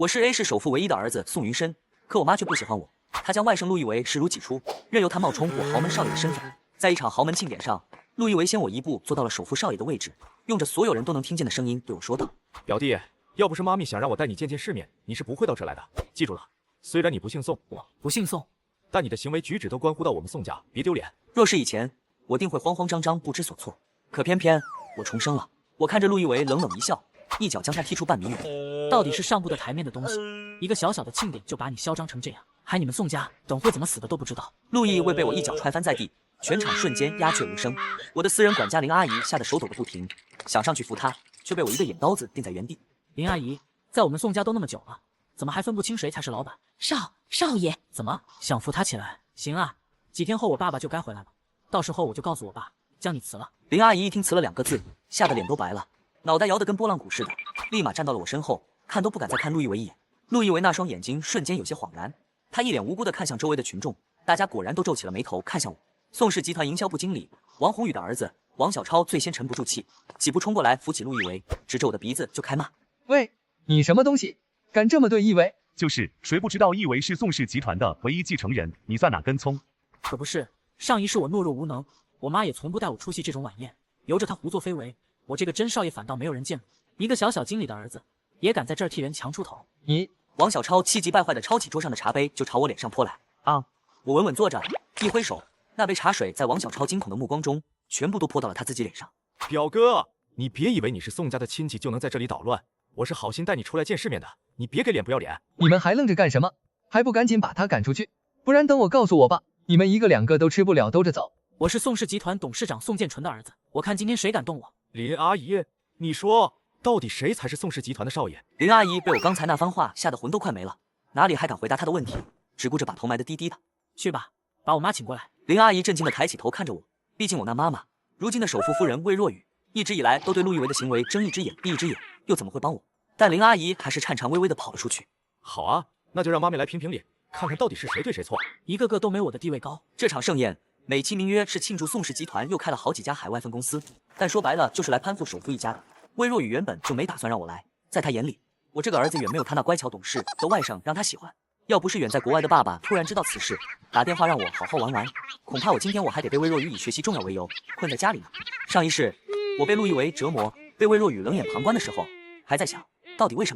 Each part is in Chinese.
我是 A 市首富唯一的儿子宋云深，可我妈却不喜欢我，她将外甥陆一为视如己出，任由他冒充我豪门少爷的身份。在一场豪门庆典上，陆一为先我一步坐到了首富少爷的位置，用着所有人都能听见的声音对我说道：“表弟，要不是妈咪想让我带你见见世面，你是不会到这来的。记住了，虽然你不姓宋，我不姓宋，但你的行为举止都关乎到我们宋家，别丢脸。若是以前，我定会慌慌张张不知所措，可偏偏我重生了。”我看着陆一为冷冷一笑，一脚将他踢出半米远。到底是上不得台面的东西，一个小小的庆典就把你嚣张成这样，害你们宋家等会怎么死的都不知道。陆毅未被我一脚踹翻在地，全场瞬间鸦雀无声。我的私人管家林阿姨吓得手抖个不停，想上去扶她，却被我一个眼刀子定在原地。林阿姨，在我们宋家都那么久了，怎么还分不清谁才是老板？少爷，怎么想扶他起来？行啊，几天后我爸爸就该回来了，到时候我就告诉我爸将你辞了。林阿姨一听辞了2个字，吓得脸都白了，脑袋摇得跟拨浪鼓似的，立马站到了我身后，看都不敢再看陆一为一眼。陆一为那双眼睛瞬间有些恍然，他一脸无辜地看向周围的群众，大家果然都皱起了眉头看向我。宋氏集团营销部经理王宏宇的儿子王小超最先沉不住气，几步冲过来扶起陆一为，指着我的鼻子就开骂：“喂，你什么东西，敢这么对一为？就是谁不知道一为是宋氏集团的唯一继承人，你算哪根葱？可不是，上一世我懦弱无能，我妈也从不带我出席这种晚宴，由着她胡作非为，我这个真少爷反倒没有人见过。一个小小经理的儿子，也敢在这儿替人强出头。你……”王小超气急败坏地抄起桌上的茶杯就朝我脸上泼来。啊！我稳稳坐着，一挥手，那杯茶水在王小超惊恐的目光中，全部都泼到了他自己脸上。表哥，你别以为你是宋家的亲戚就能在这里捣乱，我是好心带你出来见世面的，你别给脸不要脸。你们还愣着干什么？还不赶紧把他赶出去，不然等我告诉我爸，你们一个两个都吃不了兜着走。我是宋氏集团董事长宋建纯的儿子，我看今天谁敢动我。林阿姨，你说到底谁才是宋氏集团的少爷？林阿姨被我刚才那番话吓得魂都快没了，哪里还敢回答她的问题，只顾着把头埋得低低的。去吧，把我妈请过来。林阿姨震惊地抬起头看着我，毕竟我那妈妈，如今的首富夫人魏若雨，一直以来都对陆一为的行为睁一只眼闭一只眼，又怎么会帮我？但林阿姨还是颤颤巍巍地跑了出去。好啊，那就让妈咪来评评理，看看到底是谁对谁错。一个个都没我的地位高。这场盛宴美其名曰是庆祝宋氏集团又开了好几家海外分公司，但说白了就是来攀附首富一家的。魏若雨原本就没打算让我来，在她眼里，我这个儿子远没有他那乖巧懂事的外甥让她喜欢。要不是远在国外的爸爸突然知道此事，打电话让我好好玩玩，恐怕我今天我还得被魏若雨以学习重要为由困在家里呢。上一世我被陆一为折磨，被魏若雨冷眼旁观的时候，还在想到底为什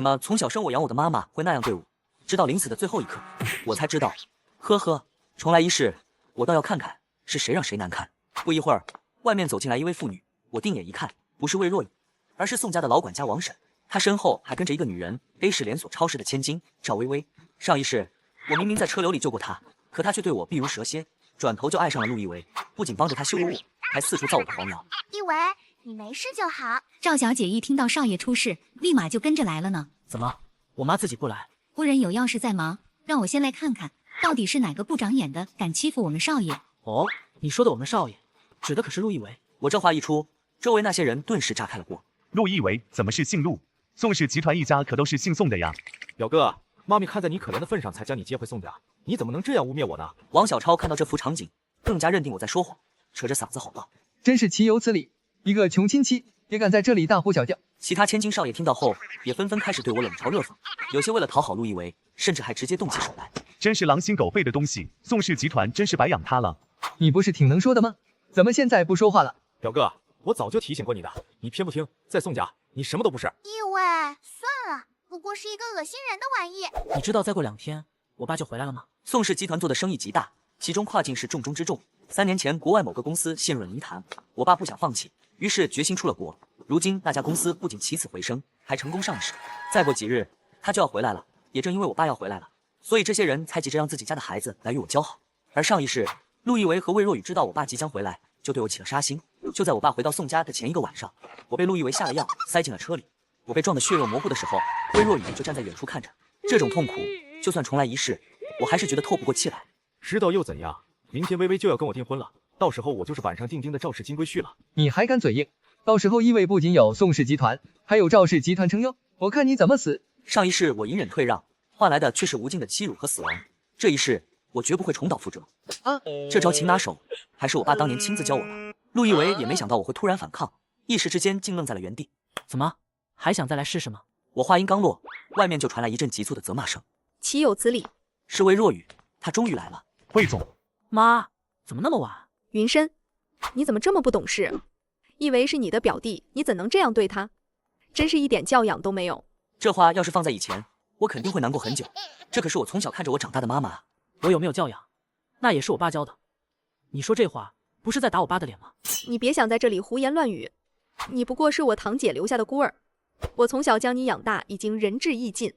么从小生我养我的妈妈会那样对我，直到临死的最后一刻，我才知道，呵呵，重来一世，我倒要看看是谁让谁难看。不一会儿，外面走进来一位妇女，我定眼一看，不是魏若雨，而是宋家的老管家王婶，她身后还跟着一个女人 ，A 市连锁超市的千金赵薇薇。上一世我明明在车流里救过她，可她却对我避如蛇蝎，转头就爱上了陆一为，不仅帮着她羞辱我，还四处造我的黄谣。一为，你没事就好。赵小姐一听到少爷出事，立马就跟着来了呢。怎么，我妈自己不来？夫人有要事在忙，让我先来看看，到底是哪个不长眼的敢欺负我们少爷。哦，你说的我们少爷，指的可是陆一为。我这话一出，周围那些人顿时炸开了锅。陆一为怎么是姓陆？宋氏集团一家可都是姓宋的呀。表哥，妈咪看在你可怜的份上才将你接回宋家，你怎么能这样污蔑我呢？王小超看到这幅场景，更加认定我在说谎，扯着嗓子吼道：“真是岂有此理！一个穷亲戚也敢在这里大呼小叫！”其他千金少爷听到后，也纷纷开始对我冷嘲热讽，有些为了讨好陆一为，甚至还直接动起手来。真是狼心狗肺的东西，宋氏集团真是白养他了。你不是挺能说的吗？怎么现在不说话了？表哥，我早就提醒过你的，你偏不听，在宋家你什么都不是。一为，算了，不过是一个恶心人的玩意。你知道再过2天我爸就回来了吗？宋氏集团做的生意极大，其中跨境是重中之重。3年前国外某个公司陷入了泥潭，我爸不想放弃，于是决心出了国。如今那家公司不仅起死回生，还成功上市。再过几日他就要回来了，也正因为我爸要回来了，所以这些人才急着让自己家的孩子来与我交好。而上一世陆一为和魏若雨知道我爸即将回来，就对我起了杀心。就在我爸回到宋家的前一个晚上，我被陆一为下了药，塞进了车里。我被撞得血肉模糊的时候，魏若雨就站在远处看着。这种痛苦，就算重来一世，我还是觉得透不过气来。知道又怎样？明天微微就要跟我订婚了，到时候我就是板上钉钉的赵氏金龟婿了。你还敢嘴硬？到时候一为不仅有宋氏集团，还有赵氏集团撑腰，我看你怎么死！上一世我隐忍退让，换来的却是无尽的欺辱和死亡。这一世我绝不会重蹈覆辙。这招擒拿手还是我爸当年亲自教我的。陆一为也没想到我会突然反抗，一时之间竟愣在了原地。怎么，还想再来试试吗？我话音刚落，外面就传来一阵急促的责骂声。岂有此理！是魏若雨，她终于来了。魏总，妈，怎么那么晚？云深，你怎么这么不懂事？一为是你的表弟，你怎能这样对他？真是一点教养都没有。这话要是放在以前，我肯定会难过很久。这可是我从小看着我长大的妈妈啊。我有没有教养，那也是我爸教的。你说这话不是在打我爸的脸吗？你别想在这里胡言乱语，你不过是我堂姐留下的孤儿，我从小将你养大，已经仁至义尽，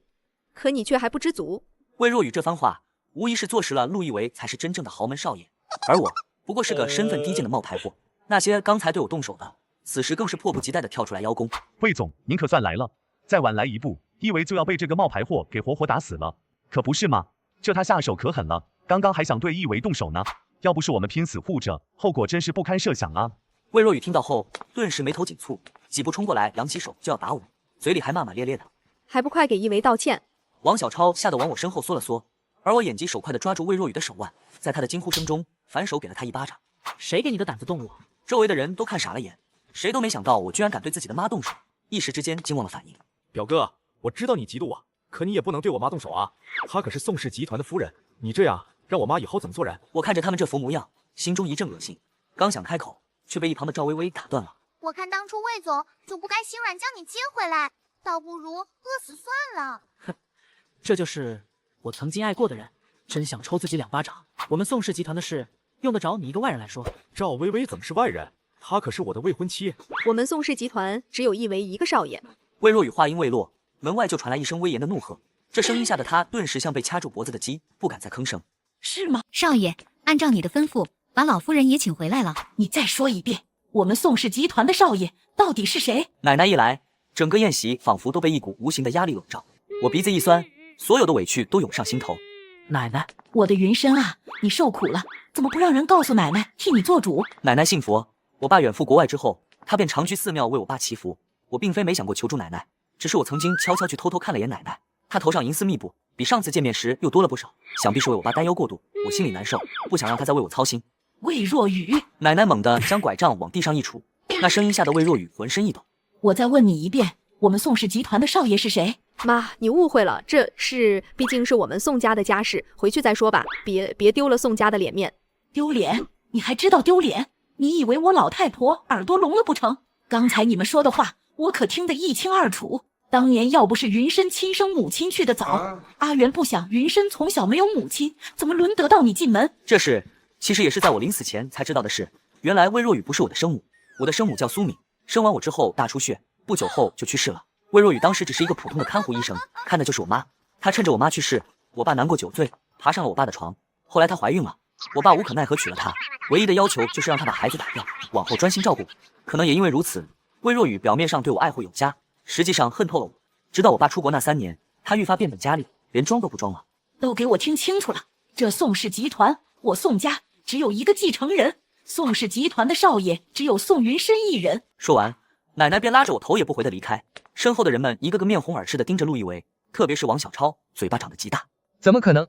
可你却还不知足。魏若雨这番话，无疑是坐实了陆一为才是真正的豪门少爷，而我不过是个身份低贱的冒牌货。那些刚才对我动手的，此时更是迫不及待地跳出来邀功。魏总，您可算来了，再晚来一步，一为就要被这个冒牌货给活活打死了，可不是吗？这他下手可狠了，刚刚还想对一为动手呢，要不是我们拼死护着，后果真是不堪设想啊！魏若雨听到后，顿时眉头紧蹙，几步冲过来，扬起手就要打我，嘴里还骂骂咧咧的，还不快给一为道歉！王小超吓得往我身后缩了缩，而我眼疾手快地抓住魏若雨的手腕，在她的惊呼声中，反手给了她一巴掌。谁给你的胆子动我？周围的人都看傻了眼，谁都没想到我居然敢对自己的妈动手，一时之间竟忘了反应。表哥，我知道你嫉妒我，可你也不能对我妈动手啊！她可是宋氏集团的夫人，你这样让我妈以后怎么做人？我看着他们这副模样，心中一阵恶心，刚想开口，却被一旁的赵薇薇打断了。我看当初魏总就不该心软将你接回来，倒不如饿死算了。哼，这就是我曾经爱过的人，真想抽自己2巴掌。我们宋氏集团的事，用得着你一个外人来说？赵薇薇怎么是外人？她可是我的未婚妻。我们宋氏集团只有一为一个少爷。魏若雨话音未落，门外就传来一声威严的怒喝，这声音吓得他顿时像被掐住脖子的鸡，不敢再吭声。是吗？少爷，按照你的吩咐，把老夫人也请回来了。你再说一遍，我们宋氏集团的少爷到底是谁？奶奶一来，整个宴席仿佛都被一股无形的压力笼罩，我鼻子一酸，所有的委屈都涌上心头。奶奶，我的云深啊，你受苦了，怎么不让人告诉奶奶，替你做主？奶奶信佛，我爸远赴国外之后，他便常去寺庙为我爸祈福。我并非没想过求助奶奶，只是我曾经悄悄去偷偷看了眼奶奶，她头上银丝密布，比上次见面时又多了不少，想必是为我爸担忧过度，我心里难受，不想让他再为我操心。魏若雨，奶奶猛地将拐杖往地上一杵，那声音吓得魏若雨浑身一抖。我再问你一遍，我们宋氏集团的少爷是谁？妈，你误会了，这是毕竟是我们宋家的家事，回去再说吧，别丢了宋家的脸面。丢脸？你还知道丢脸？你以为我老太婆耳朵聋了不成？刚才你们说的话，我可听得一清二楚。当年要不是云深亲生母亲去得早，阿元不想云深从小没有母亲，怎么轮得到你进门？这事其实也是在我临死前才知道的事。原来魏若雨不是我的生母，我的生母叫苏敏，生完我之后大出血，不久后就去世了。魏若雨当时只是一个普通的看护医生，看的就是我妈。她趁着我妈去世，我爸难过酒醉，爬上了我爸的床。后来她怀孕了，我爸无可奈何娶了她，唯一的要求就是让她把孩子打掉，往后专心照顾我。可能也因为如此，魏若雨表面上对我爱护有加，实际上恨透了我。直到我爸出国那3年，她愈发变本加厉，连装都不装了。都给我听清楚了，这宋氏集团，我宋家只有一个继承人，宋氏集团的少爷只有宋云深一人。说完，奶奶便拉着我头也不回地离开。身后的人们一个个面红耳赤地盯着陆一为，特别是王小超，嘴巴长得极大。怎么可能？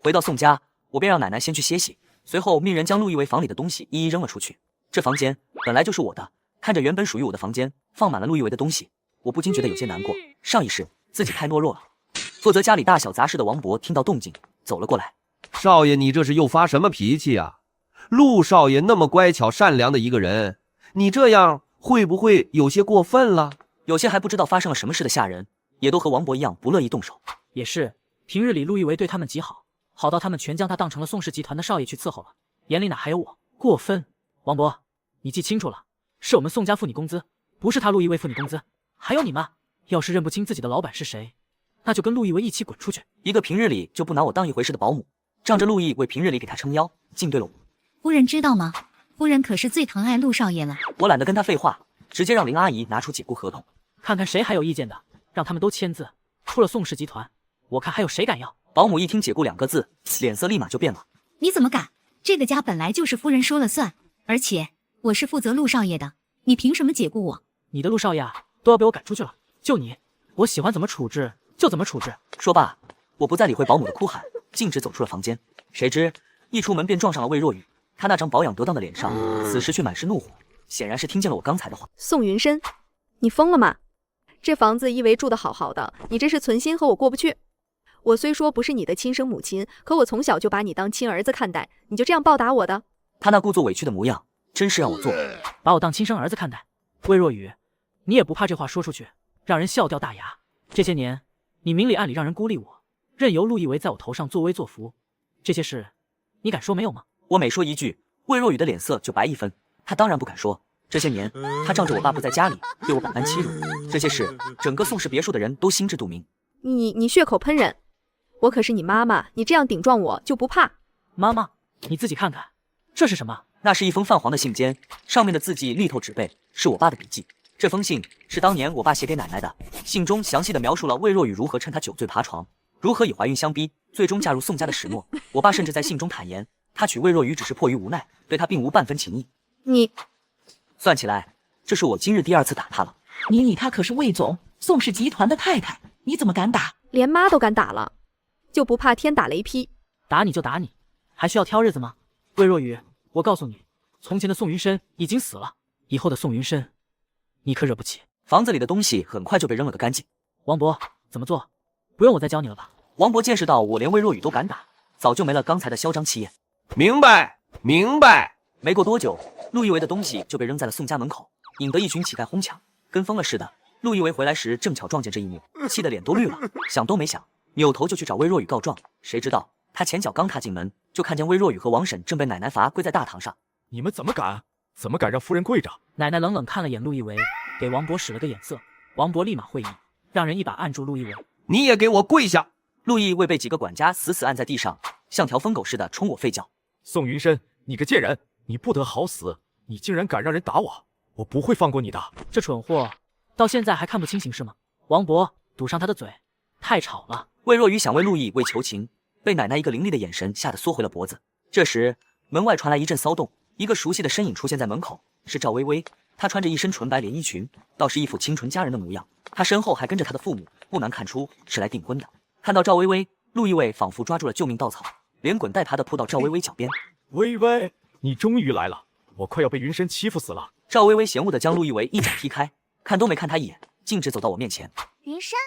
回到宋家，我便让奶奶先去歇息，随后命人将陆一为房里的东西一一扔了出去。这房间本来就是我的，看着原本属于我的房间放满了陆一为的东西，我不禁觉得有些难过。上一世自己太懦弱了。负责家里大小杂事的王伯听到动静走了过来。少爷，你这是又发什么脾气啊？陆少爷那么乖巧善良的一个人，你这样会不会有些过分了？有些还不知道发生了什么事的下人，也都和王伯一样不乐意动手。也是，平日里陆一为对他们极好，好到他们全将他当成了宋氏集团的少爷去伺候了，眼里哪还有我？过分！王伯，你记清楚了，是我们宋家付你工资，不是他陆一为付你工资。还有你妈，要是认不清自己的老板是谁，那就跟陆一为一起滚出去。一个平日里就不拿我当一回事的保姆，仗着陆毅为平日里给他撑腰，竟对了我。夫人知道吗？夫人可是最疼爱陆少爷了。我懒得跟他废话，直接让林阿姨拿出解雇合同，看看谁还有意见的，让他们都签字。出了宋氏集团，我看还有谁敢要。保姆一听解雇2个字，脸色立马就变了。你怎么敢？这个家本来就是夫人说了算，而且我是负责陆少爷的，你凭什么解雇我？你的陆少爷啊，都要被我赶出去了，就你，我喜欢怎么处置就怎么处置。说罢，我不再理会保姆的哭喊，径直走出了房间。谁知一出门便撞上了魏若雨，她那张保养得当的脸上，此时却满是怒火，显然是听见了我刚才的话。宋云深，你疯了吗？这房子一维住的好好的，你这是存心和我过不去？我虽说不是你的亲生母亲，可我从小就把你当亲儿子看待，你就这样报答我的？他那故作委屈的模样，真是让我做。把我当亲生儿子看待？魏若雨，你也不怕这话说出去，让人笑掉大牙？这些年，你明里暗里让人孤立我，任由陆亦维在我头上作威作福，这些事，你敢说没有吗？我每说一句，魏若雨的脸色就白一分。他当然不敢说。这些年，他仗着我爸不在家里，对我百般欺辱。这些事，整个宋氏别墅的人都心知肚明。你血口喷人！我可是你妈妈，你这样顶撞我就不怕？妈妈，你自己看看，这是什么？那是一封泛黄的信笺，上面的字迹力透纸背，是我爸的笔记。这封信是当年我爸写给奶奶的，信中详细的描述了魏若雨如何趁他酒醉爬床，如何以怀孕相逼，最终嫁入宋家的始末。我爸甚至在信中坦言，他娶魏若雨只是迫于无奈，对他并无半分情意。你算起来，这是我今日第2次打他了。他可是魏总，宋氏集团的太太，你怎么敢打？连妈都敢打了，就不怕天打雷劈？打你就打你，还需要挑日子吗？魏若雨，我告诉你，从前的宋云深已经死了，以后的宋云深，你可惹不起。房子里的东西很快就被扔了个干净。王博，怎么做？不用我再教你了吧？王博见识到我连魏若雨都敢打，早就没了刚才的嚣张气焰。明白，明白。没过多久，陆亦维的东西就被扔在了宋家门口，引得一群乞丐哄抢，跟疯了似的。陆亦维回来时正巧撞见这一幕，气得脸都绿了，想都没想，扭头就去找魏若雨告状。谁知道他前脚刚踏进门，就看见魏若雨和王婶正被奶奶罚跪在大堂上。你们怎么敢？怎么敢让夫人跪着？奶奶冷冷看了眼陆亦维，给王博使了个眼色。王博立马会意，让人一把按住陆亦维。你也给我跪下！陆亦维被几个管家死死按在地上，像条疯狗似的冲我吠叫。宋云深，你个贱人，你不得好死！你竟然敢让人打我，我不会放过你的！这蠢货到现在还看不清形势吗？王博，堵上他的嘴，太吵了。魏若雨想为陆亦维求情，被奶奶一个凌厉的眼神吓得缩回了脖子。这时门外传来一阵骚动，一个熟悉的身影出现在门口，是赵薇薇。她穿着一身纯白连衣裙，倒是一副清纯佳人的模样。她身后还跟着她的父母，不难看出是来订婚的。看到赵薇薇，陆亦维仿佛抓住了救命稻草，连滚带爬的扑到赵薇薇脚边。薇薇，你终于来了，我快要被云深欺负死了。赵薇薇嫌恶的将陆亦维一脚踢开，看都没看他一眼，径直走到我面前。云深，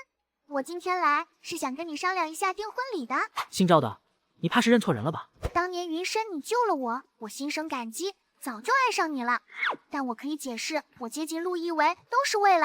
我今天来是想跟你商量一下订婚礼的。姓赵的，你怕是认错人了吧？当年云深你救了我，我心生感激，早就爱上你了。但我可以解释，我接近陆亦维都是为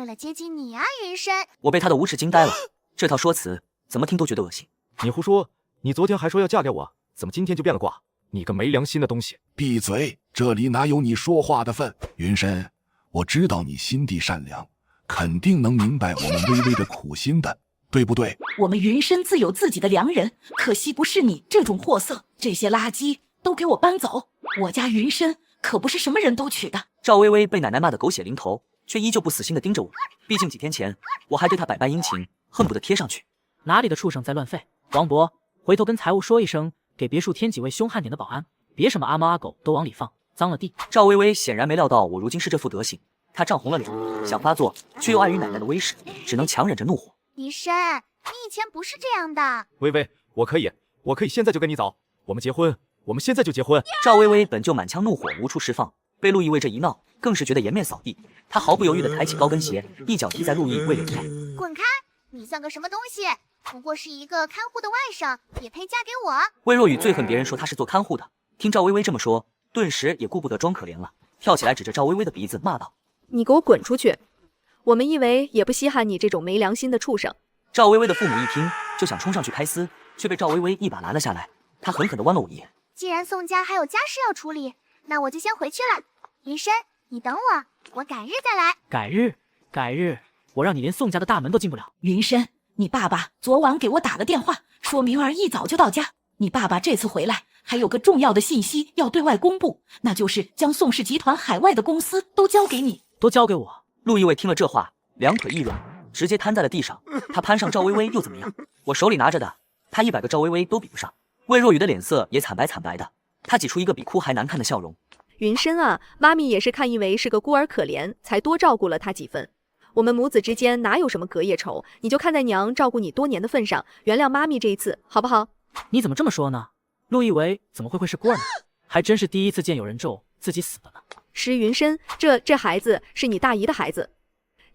了接近你啊，云深。我被他的无耻惊呆了，这套说辞怎么听都觉得恶心。你胡说，你昨天还说要嫁给我，怎么今天就变了卦？你个没良心的东西！闭嘴，这里哪有你说话的份？云深，我知道你心地善良，肯定能明白我们微微的苦心的，对不对？我们云深自有自己的良人，可惜不是你这种货色，这些垃圾都给我搬走。我家云深可不是什么人都娶的。赵薇薇被奶奶骂得狗血淋头，却依旧不死心的盯着我。毕竟几天前我还对她百般殷勤，恨不得贴上去。哪里的畜生在乱吠？王博，回头跟财务说一声，给别墅添几位凶悍点的保安，别什么阿猫阿狗都往里放，脏了地。赵薇薇显然没料到我如今是这副德行，她涨红了脸，想发作，却又碍于奶奶的威势，只能强忍着怒火。云深，你以前不是这样的。薇薇，我可以现在就跟你走，我们结婚，我们现在就结婚。赵薇薇本就满腔怒火无处释放，被陆亦维这一闹，更是觉得颜面扫地。她毫不犹豫地抬起高跟鞋，一脚踢在陆亦维脸上。滚开！你算个什么东西？不过是一个看护的外甥，也配嫁给我？魏若雨最恨别人说她是做看护的，听赵薇薇这么说，顿时也顾不得装可怜了，跳起来指着赵薇薇的鼻子骂道：“你给我滚出去！我们一维也不稀罕你这种没良心的畜生！”赵薇薇的父母一听就想冲上去开撕，却被赵薇薇一把拦了下来。她狠狠地剜了我一眼。既然宋家还有家事要处理，那我就先回去了。云深，你等我改日再来。改日，我让你连宋家的大门都进不了。云深，你爸爸昨晚给我打了电话，说明儿一早就到家。你爸爸这次回来还有个重要的信息要对外公布，那就是将宋氏集团海外的公司都交给你。都交给我？陆亦维听了这话，两腿一软，直接瘫在了地上。他攀上赵薇薇又怎么样？我手里拿着的，他100个赵薇薇都比不上。魏若雨的脸色也惨白惨白的，她挤出一个比哭还难看的笑容。云深啊，妈咪也是看亦维是个孤儿可怜，才多照顾了他几分。我们母子之间哪有什么隔夜仇？你就看在娘照顾你多年的份上，原谅妈咪这一次，好不好？你怎么这么说呢？陆亦维怎么会是孤儿呢？还真是第一次见有人咒自己死的呢。石云深，这孩子是你大姨的孩子，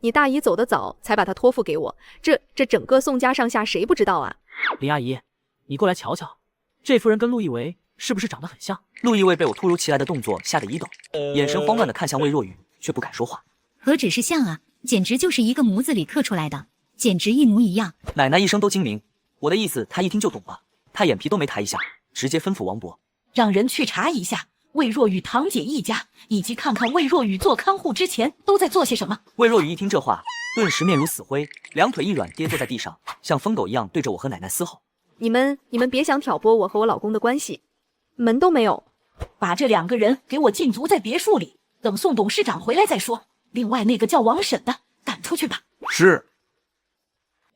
你大姨走得早，才把她托付给我。这整个宋家上下谁不知道啊？林阿姨，你过来瞧瞧，这夫人跟陆亦为是不是长得很像？陆亦为被我突如其来的动作吓得一抖，眼神慌乱的看向魏若雨，却不敢说话。何止是像啊，简直就是一个模子里刻出来的，简直一模一样。奶奶一声都精明，我的意思她一听就懂了，她眼皮都没抬一下，直接吩咐王博让人去查一下魏若雨堂姐一家，以及看看魏若雨做看护之前都在做些什么。魏若雨一听这话，顿时面如死灰，两腿一软，跌坐在地上，像疯狗一样对着我和奶奶嘶吼：“你们别想挑拨我和我老公的关系，门都没有！把这2个人给我禁足在别墅里，等宋董事长回来再说。另外那个叫王婶的，赶出去吧。”是。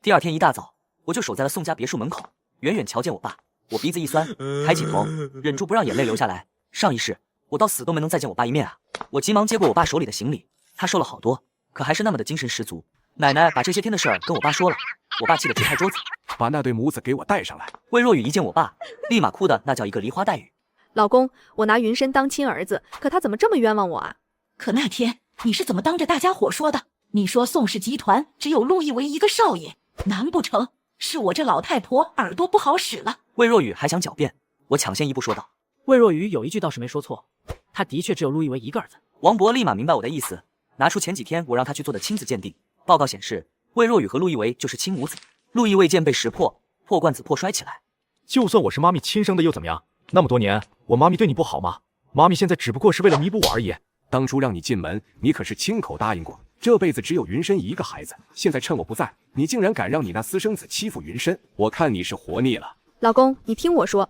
第二天一大早，我就守在了宋家别墅门口，远远瞧见我爸，我鼻子一酸，抬起头，忍住不让眼泪流下来。上一世，我到死都没能再见我爸一面啊！我急忙接过我爸手里的行李，他瘦了好多，可还是那么的精神十足。奶奶把这些天的事儿跟我爸说了，我爸气得直拍桌子，把那对母子给我带上来。魏若雨一见我爸，立马哭的那叫一个梨花带雨。老公，我拿云深当亲儿子，可他怎么这么冤枉我啊？可那天你是怎么当着大家伙说的？你说宋氏集团只有陆亦为一个少爷，难不成是我这老太婆耳朵不好使了？魏若雨还想狡辩，我抢先一步说道。魏若雨有一句倒是没说错，他的确只有陆亦为一个儿子。王博立马明白我的意思，拿出前几天我让他去做的亲子鉴定报告，显示魏若雨和陆亦为就是亲母子。陆亦为见被识破，破罐子破摔起来。就算我是妈咪亲生的又怎么样？那么多年，我妈咪对你不好吗？妈咪现在只不过是为了弥补我而已。当初让你进门，你可是亲口答应过，这辈子只有云深一个孩子。现在趁我不在，你竟然敢让你那私生子欺负云深，我看你是活腻了。老公，你听我说，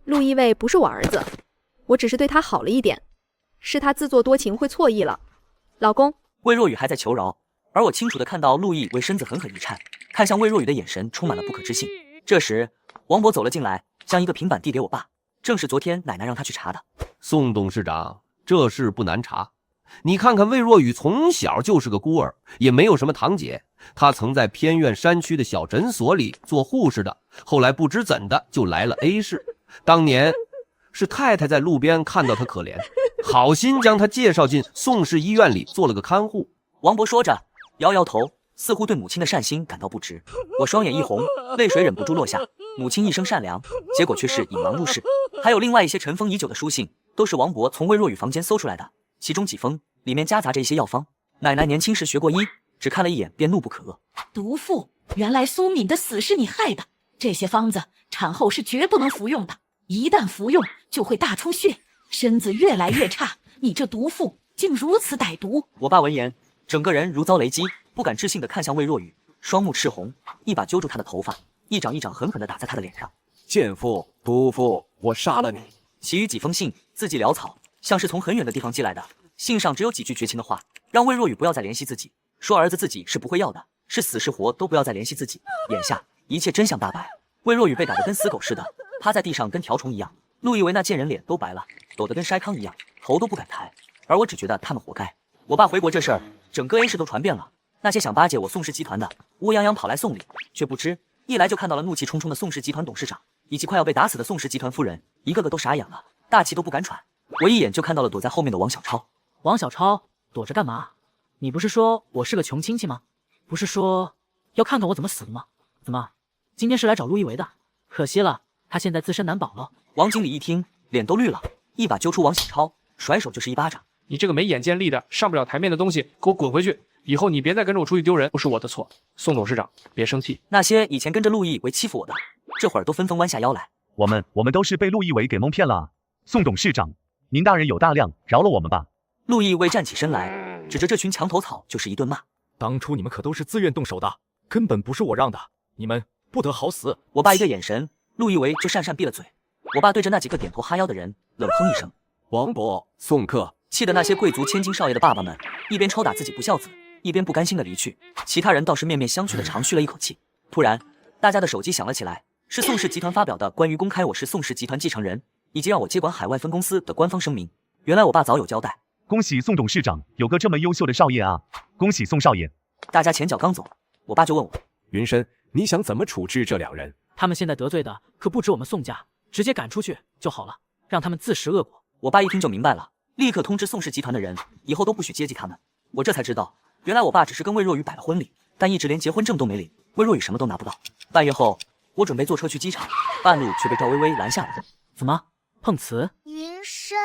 陆亦为不是我儿子，我只是对他好了一点，是他自作多情会错意了。老公，魏若雨还在求饶，而我清楚地看到陆亦为身子狠狠一颤，看向魏若雨的眼神充满了不可置信。这时，王博走了进来，将一个平板递给我爸，正是昨天奶奶让他去查的。宋董事长，这事不难查。你看看魏若雨从小就是个孤儿，也没有什么堂姐，她曾在偏远山区的小诊所里做护士的，后来不知怎的就来了 A 市。当年是太太在路边看到她可怜，好心将她介绍进宋氏医院里做了个看护。王博说着摇摇头，似乎对母亲的善心感到不值。我双眼一红，泪水忍不住落下。母亲一生善良，结果却是引狼入室。还有另外一些尘封已久的书信，都是王博从魏若雨房间搜出来的，其中几封里面夹杂着一些药方。奶奶年轻时学过医，只看了一眼便怒不可遏。毒妇，原来苏敏的死是你害的。这些方子产后是绝不能服用的，一旦服用就会大出血，身子越来越差。你这毒妇竟如此歹毒！我爸闻言，整个人如遭雷击，不敢置信地看向魏若雨，双目赤红，一把揪住她的头发，一掌一掌狠狠地打在她的脸上。贱妇，毒妇，我杀了你！其余几封信字迹潦草，像是从很远的地方寄来的。信上只有几句绝情的话，让魏若雨不要再联系自己，说儿子自己是不会要的，是死是活都不要再联系自己。眼下一切真相大白，魏若雨被打得跟死狗似的，趴在地上跟条虫一样。陆亦为那贱人脸都白了，抖得跟筛糠一样，头都不敢抬。而我只觉得他们活该。我爸回国这事儿，整个 A 市都传遍了。那些想巴结我宋氏集团的，乌泱泱跑来送礼，却不知一来就看到了怒气冲冲的宋氏集团董事长，以及快要被打死的宋氏集团夫人，一个个都傻眼了，大气都不敢喘。我一眼就看到了躲在后面的王小超。王小超，躲着干嘛？你不是说我是个穷亲戚吗？不是说要看看我怎么死的吗？怎么，今天是来找陆亦为的？可惜了，他现在自身难保了。王经理一听，脸都绿了，一把揪出王小超，甩手就是一巴掌。你这个没眼见力的、上不了台面的东西，给我滚回去！以后你别再跟着我出去丢人，不是我的错。宋董事长，别生气。那些以前跟着陆亦为欺负我的，这会儿都纷纷弯下腰来。我们都是被陆亦为给蒙骗了啊！宋董事长，您大人有大量，饶了我们吧！陆亦为站起身来，指着这群墙头草就是一顿骂。当初你们可都是自愿动手的，根本不是我让的，你们不得好死！我爸一个眼神，陆亦为就讪讪闭了嘴。我爸对着那几个点头哈腰的人冷哼一声：“王伯，宋克。”气得那些贵族千金少爷的爸爸们一边抽打自己不孝子，一边不甘心的离去。其他人倒是面面相觑的长吁了一口气。突然，大家的手机响了起来，是宋氏集团发表的关于公开我是宋氏集团继承人，以及让我接管海外分公司的官方声明。原来我爸早有交代。恭喜宋董事长有个这么优秀的少爷啊！恭喜宋少爷！大家前脚刚走，我爸就问我：“云深，你想怎么处置这两人？”他们现在得罪的可不止我们宋家，直接赶出去就好了，让他们自食恶果。我爸一听就明白了，立刻通知宋氏集团的人，以后都不许接济他们。我这才知道，原来我爸只是跟魏若雨摆了婚礼，但一直连结婚证都没领，魏若雨什么都拿不到。半夜后，我准备坐车去机场，半路却被赵薇薇拦下了。怎么碰瓷？云深，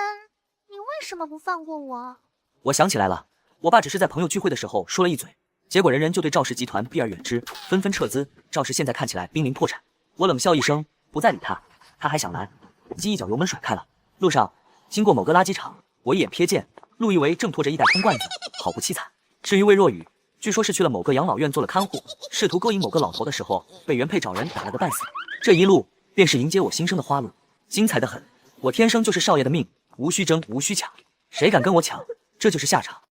你为什么不放过我？我想起来了，我爸只是在朋友聚会的时候说了一嘴，结果人人就对赵氏集团避而远之，纷纷撤资。赵氏现在看起来濒临破产。我冷笑一声，不再理他。他还想拦，机一脚油门甩开了。路上经过某个垃圾场，我一眼瞥见陆一维正拖着一袋空罐子，好不凄惨。至于魏若雨，据说是去了某个养老院做了看护，试图勾引某个老头的时候，被原配找人打了个半死。这一路便是迎接我新生的花路，精彩的很。我天生就是少爷的命，无需争，无需抢，谁敢跟我抢，这就是下场。